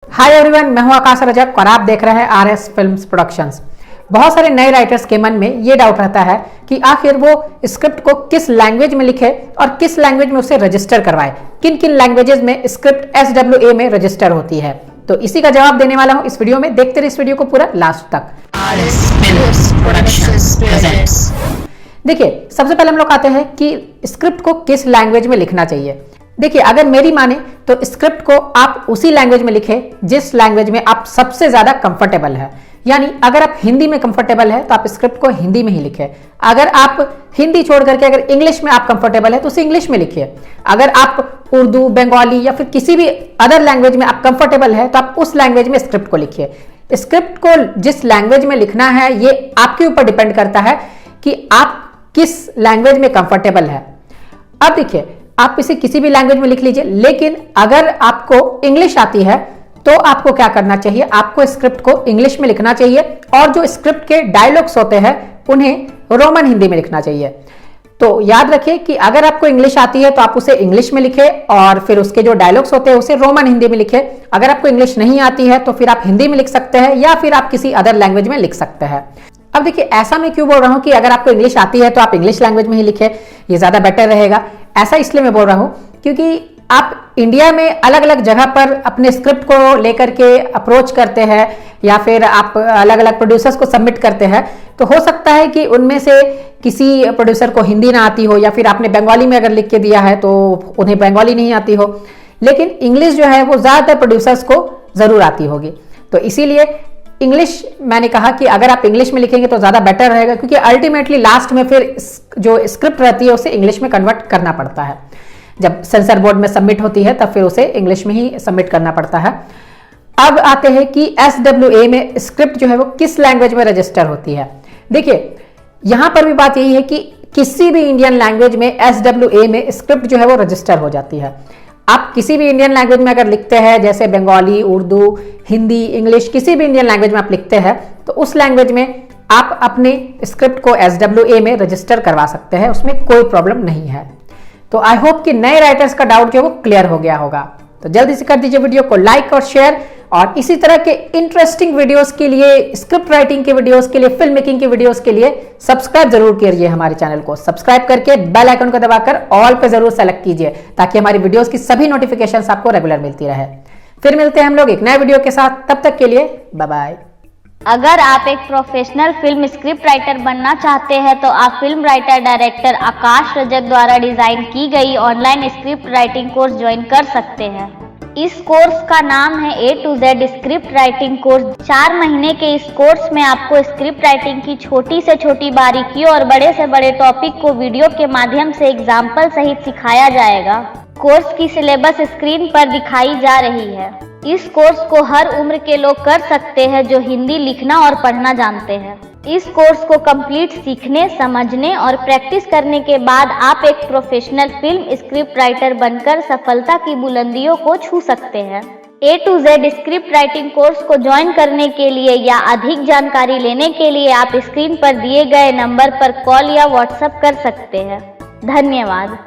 Hi everyone, मैं हूं आकाश रजक और आप देख रहे हैं आरएस फिल्म्स प्रोडक्शंस। बहुत सारे नए राइटर्स के मन में ये डाउट रहता है कि आखिर वो स्क्रिप्ट को किस लैंग्वेज में लिखे और किस लैंग्वेज में उसे रजिस्टर करवाए, किन किन लैंग्वेजेस में स्क्रिप्ट SWA में रजिस्टर होती है। तो इसी का जवाब देने वाला हूं इस वीडियो में। देखते रहिए इस वीडियो को पूरा लास्ट तक। देखिए, सबसे पहले हम लोग आते हैं कि स्क्रिप्ट को किस लैंग्वेज में लिखना चाहिए। देखिए, अगर मेरी माने तो स्क्रिप्ट को आप उसी लैंग्वेज में लिखें जिस लैंग्वेज में आप सबसे ज्यादा कंफर्टेबल है। यानी अगर आप हिंदी में कंफर्टेबल है तो आप स्क्रिप्ट को हिंदी में ही लिखें। अगर आप हिंदी छोड़ करके अगर इंग्लिश में आप कंफर्टेबल है तो उसे इंग्लिश में लिखिए। अगर आप उर्दू, बंगाली या फिर किसी भी अदर लैंग्वेज में आप कंफर्टेबल है तो आप उस लैंग्वेज में स्क्रिप्ट को लिखिए। स्क्रिप्ट को जिस लैंग्वेज में लिखना है ये आपके ऊपर डिपेंड करता है कि आप किस लैंग्वेज में कंफर्टेबल है। अब देखिए, आप इसे किसी भी लैंग्वेज में लिख लीजिए, लेकिन अगर आपको इंग्लिश आती है तो आपको क्या करना चाहिए, आपको स्क्रिप्ट को इंग्लिश में लिखना चाहिए और जो स्क्रिप्ट के डायलॉग्स होते हैं उन्हें रोमन हिंदी में लिखना चाहिए। तो याद रखिए कि अगर आपको इंग्लिश आती है तो आप उसे इंग्लिश में लिखें और फिर उसके जो डायलॉग्स होते हैं उसे रोमन हिंदी में लिखें। अगर आपको इंग्लिश नहीं आती है तो फिर आप हिंदी में लिख सकते हैं या फिर आप किसी अदर लैंग्वेज में लिख सकते हैं। अब देखिए, ऐसा मैं क्यों बोल रहा हूं कि अगर आपको इंग्लिश आती है तो आप इंग्लिश लैंग्वेज में ही लिखें, ये ज्यादा बेटर रहेगा। ऐसा इसलिए मैं बोल रहा हूं क्योंकि आप इंडिया में अलग अलग जगह पर अपने स्क्रिप्ट को लेकर के अप्रोच करते हैं या फिर आप अलग अलग प्रोड्यूसर्स को सबमिट करते हैं, तो हो सकता है कि उनमें से किसी प्रोड्यूसर को हिंदी ना आती हो या फिर आपने बंगाली में अगर लिख के दिया है तो उन्हें बंगाली नहीं आती हो, लेकिन इंग्लिश जो है वो ज्यादातर प्रोड्यूसर्स को जरूर आती होगी। तो इसीलिए इंग्लिश मैंने कहा कि अगर आप इंग्लिश में लिखेंगे तो ज्यादा बेटर रहेगा, क्योंकि अल्टीमेटली लास्ट में फिर जो स्क्रिप्ट रहती है उसे इंग्लिश में कन्वर्ट करना पड़ता है। जब सेंसर बोर्ड में सबमिट होती है तब फिर उसे इंग्लिश में ही सबमिट करना पड़ता है। अब आते हैं कि SWA में स्क्रिप्ट जो है वो किस लैंग्वेज में रजिस्टर होती है। देखिए, यहां पर भी बात यही है कि किसी भी इंडियन लैंग्वेज में SWA में स्क्रिप्ट जो है वो रजिस्टर हो जाती है। आप किसी भी इंडियन लैंग्वेज में अगर लिखते हैं, जैसे बंगाली, उर्दू, हिंदी, इंग्लिश, किसी भी इंडियन लैंग्वेज में आप लिखते हैं तो उस लैंग्वेज में आप अपने स्क्रिप्ट को SWA में रजिस्टर करवा सकते हैं, उसमें कोई प्रॉब्लम नहीं है। तो आई होप कि नए राइटर्स का डाउट जो है वो क्लियर हो गया होगा। तो जल्दी से कर दीजिए वीडियो को लाइक और शेयर, और इसी तरह के इंटरेस्टिंग वीडियोस के लिए, स्क्रिप्ट राइटिंग के वीडियोस के लिए, फिल्म मेकिंग के वीडियोस के लिए सब्सक्राइब जरूर कीजिए हमारे चैनल को। सब्सक्राइब करके बेल आइकन को दबाकर ऑल पे जरूर सेलेक्ट कीजिए ताकि हमारी वीडियोस की सभी नोटिफिकेशंस आपको रेगुलर मिलती रहे। फिर मिलते हैं हम लोग एक नए वीडियो के साथ, तब तक के लिए बाय बाय। अगर आप एक प्रोफेशनल फिल्म स्क्रिप्ट राइटर बनना चाहते हैं तो आप फिल्म राइटर डायरेक्टर आकाश रजक द्वारा डिजाइन की गई online script writing course join कर सकते हैं। इस कोर्स का नाम है A to Z script writing course. 4 महीने के इस कोर्स में आपको स्क्रिप्ट राइटिंग की छोटी से छोटी बारीकियों और बड़े से बड़े टॉपिक को वीडियो के माध्यम से एग्जाम्पल सहित सिखाया जाएगा। कोर्स की सिलेबस स्क्रीन पर दिखाई जा रही है। इस कोर्स को हर उम्र के लोग कर सकते हैं जो हिंदी लिखना और पढ़ना जानते हैं। इस कोर्स को कंप्लीट सीखने, समझने और प्रैक्टिस करने के बाद आप एक प्रोफेशनल फिल्म स्क्रिप्ट राइटर बनकर सफलता की बुलंदियों को छू सकते हैं। A to Z script writing course को ज्वाइन करने के लिए या अधिक जानकारी लेने के लिए आप स्क्रीन पर दिए गए नंबर पर कॉल या व्हाट्सएप कर सकते हैं। धन्यवाद।